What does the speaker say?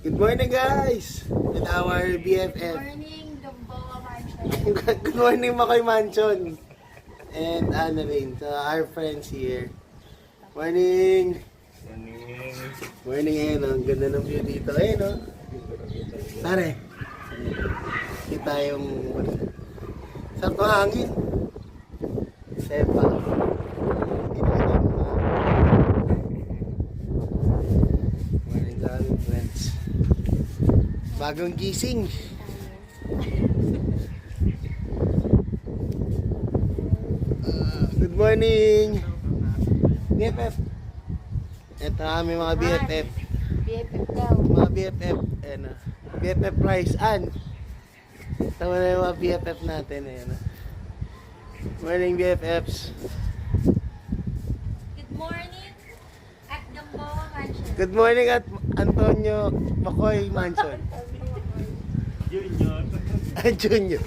Good morning, guys! With our BFF. Morning, Dumboa Mansion. Good morning, Makoy Mansion. And Annalyn, our friends here. Morning! Morning, ayun, ang ganda ng view dito. Ayun, no? Pare, kita yung... Sarap ng hangin. Sepa. Morning, daming friends. Bagong gising. Good morning. BFF. Ito aming mga BFF. BFF daw. Mga BFF. Ayan na. BFF Price. An. Tama na yung mga BFF natin. Ayan na. Morning, BFFs. Good morning at Dumboa Mansion. Good morning at Antonio Makoy Mansion. Junior. Junior.